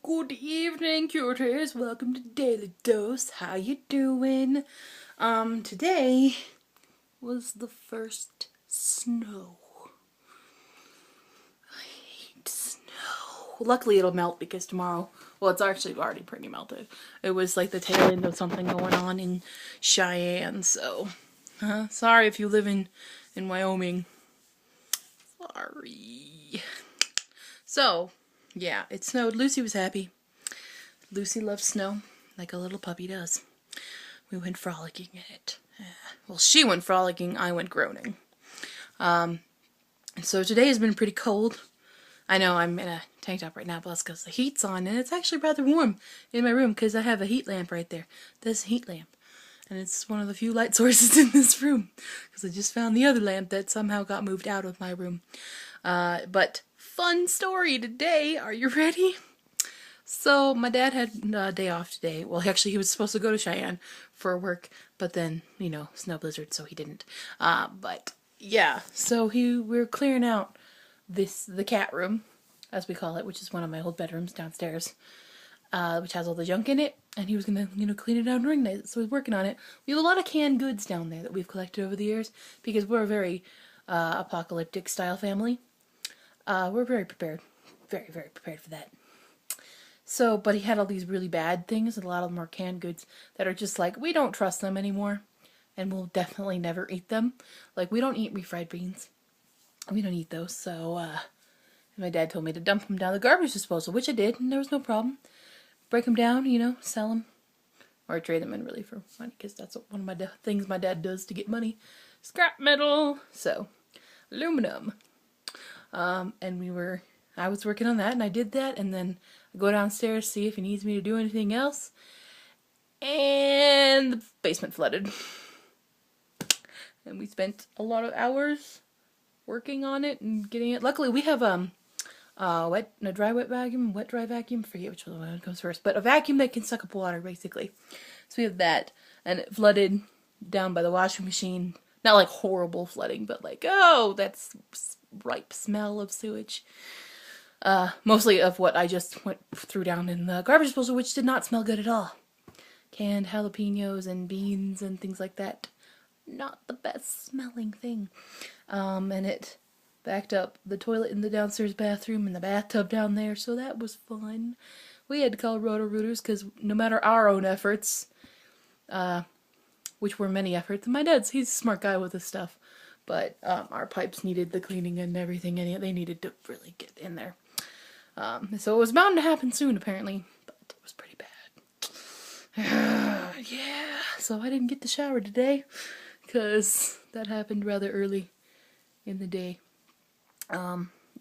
Good evening, curators. Welcome to Daily Dose. How you doing? Today was the first snow. I hate snow. Luckily it'll melt because tomorrow, well, it's actually already pretty melted. It was like the tail end of something going on in Cheyenne, so sorry if you live in Wyoming. Sorry. So, yeah, it snowed. Lucy was happy. Lucy loves snow, like a little puppy does. We went frolicking in it. Well, she went frolicking, I went groaning. So today has been pretty cold. I know I'm in a tank top right now, but that's because the heat's on, and it's actually rather warm in my room because I have a heat lamp right there. This heat lamp. And it's one of the few light sources in this room, because I just found the other lamp that somehow got moved out of my room. But fun story today. Are you ready? So my dad had a day off today. Well, actually, he was supposed to go to Cheyenne for work, but then, you know, snow blizzard, so he didn't. But yeah, so we're clearing out the cat room, as we call it, which is one of my old bedrooms downstairs, which has all the junk in it, and he was gonna, clean it out during night. So he's working on it. We have a lot of canned goods down there that we've collected over the years because we're a very apocalyptic style family. We're very prepared, very, very prepared for that. So, but he had all these really bad things, and a lot of them are canned goods that are just like, we don't trust them anymore, and we'll definitely never eat them. Like, we don't eat refried beans. We don't eat those, so, my dad told me to dump them down the garbage disposal, which I did, and there was no problem. Break them down, sell them, or trade them in really for money, because that's one of my things my dad does to get money. Scrap metal, so, aluminum. And I was working on that, and I did that, and then I go downstairs, see if he needs me to do anything else, and the basement flooded. And we spent a lot of hours working on it and getting it. Luckily, we have a dry wet vacuum, wet dry vacuum, forget which one comes first, but a vacuum that can suck up water, basically. So we have that, and it flooded down by the washing machine. Not like horrible flooding, but like, oh, that's ripe smell of sewage. Mostly of what I just threw down in the garbage disposal, which did not smell good at all. Canned jalapenos and beans and things like that. Not the best smelling thing. And it backed up the toilet in the downstairs bathroom and the bathtub down there, so that was fun. We had to call Roto-Rooters because no matter our own efforts, which were many efforts, and my dad's, he's a smart guy with this stuff, but our pipes needed the cleaning and everything, and they needed to really get in there. So it was bound to happen soon, apparently, but it was pretty bad. Yeah, so I didn't get to shower today, because that happened rather early in the day.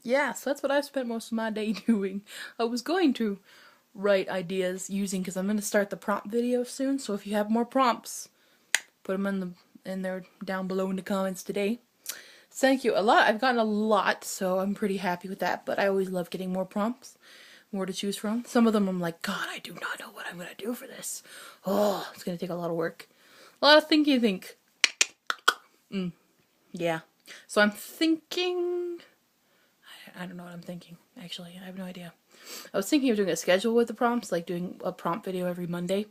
Yeah, so that's what I've spent most of my day doing. I was going to write ideas because I'm going to start the prompt video soon, so if you have more prompts, put them in there down below in the comments today. Thank you a lot. I've gotten a lot, so I'm pretty happy with that, but I always love getting more prompts, more to choose from. Some of them I'm like, God, I do not know what I'm going to do for this. Oh, it's going to take a lot of work. A lot of thinking. Yeah. So I'm thinking, I don't know what I'm thinking, actually. I have no idea. I was thinking of doing a schedule with the prompts, like doing a prompt video every Monday,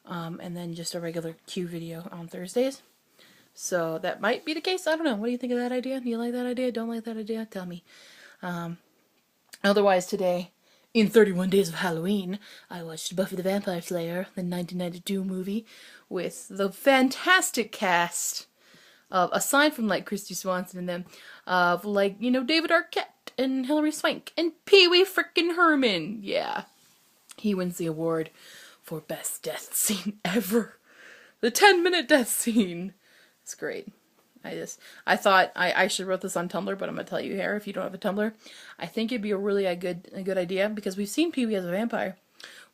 and then just a regular Q video on Thursdays. So that might be the case. I don't know. What do you think of that idea? Do you like that idea? Don't like that idea? Tell me. Otherwise, today, in 31 Days of Halloween, I watched Buffy the Vampire Slayer, the 1992 movie, with the fantastic cast of, aside from like Christy Swanson and them, of like, David Arquette and Hilary Swank and Pee Wee frickin' Herman. Yeah. He wins the award for best death scene ever. The 10-minute death scene. It's great. I thought I should wrote this on Tumblr, but I'm gonna tell you here, if you don't have a Tumblr, I think it'd be a good idea, because we've seen Pee Wee as a vampire.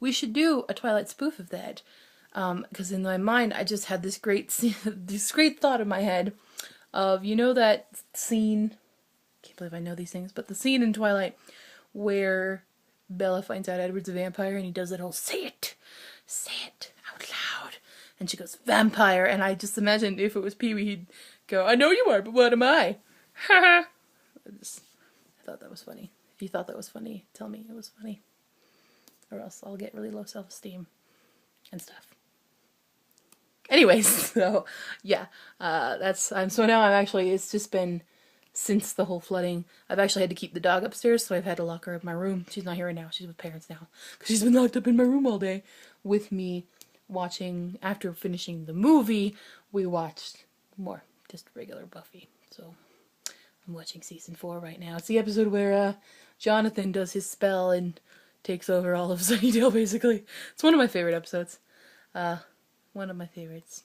We should do a Twilight spoof of that, because in my mind I just had this great thought in my head of, that scene, can't believe I know these things, but the scene in Twilight where Bella finds out Edward's a vampire and he does that whole say it out loud. And she goes, vampire, and I just imagined if it was Pee-wee, he'd go, I know you are, but what am I? I thought that was funny. If you thought that was funny, tell me it was funny. or else I'll get really low self-esteem and stuff. Anyways, so yeah, so now it's just been, since the whole flooding, I've actually had to keep the dog upstairs, so I've had to lock her in my room. She's not here right now, she's with parents now, because she's been locked up in my room all day with me watching. After finishing the movie, we watched more, just regular Buffy, so I'm watching season 4 right now. It's the episode where Jonathan does his spell and takes over all of Sunnydale, basically. It's one of my favorite episodes. One of my favorites.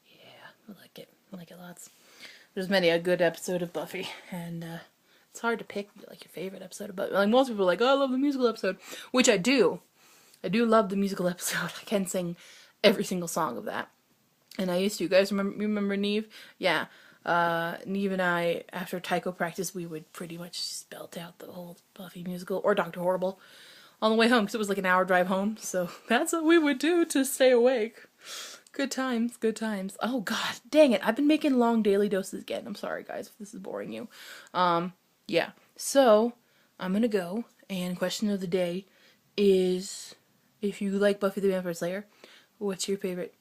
Yeah, I like it. I like it lots. There's many a good episode of Buffy, and it's hard to pick like your favorite episode of Buffy. Like most people are like, oh, I love the musical episode, which I do. I do love the musical episode. I can sing every single song of that, and I used to. You guys remember Neve? Yeah. Neve and I, after taiko practice, we would pretty much spelt out the whole Buffy musical, or Dr. Horrible, on the way home, because it was like an hour drive home, so that's what we would do to stay awake. Good times, good times. Oh god, dang it, I've been making long daily doses again. I'm sorry guys if this is boring you. Yeah, so I'm gonna go, and question of the day is, if you like Buffy the Vampire Slayer, what's your favorite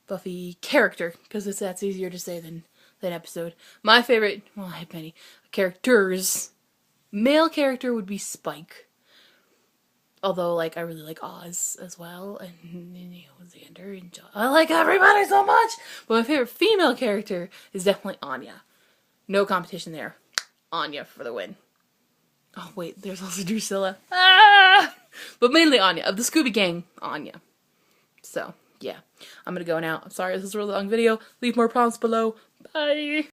Buffy character? Because that's easier to say than episode. My favorite, well, I have many characters. Male character would be Spike. Although, like, I really like Oz as well, and, you know, Xander and John. I like everybody so much! But my favorite female character is definitely Anya. No competition there. Anya for the win. Oh, wait, there's also Drusilla. Ah! But mainly Anya. Of the Scooby Gang, Anya. So, yeah. I'm gonna go now. I'm sorry, this is a really long video. Leave more prompts below. Bye!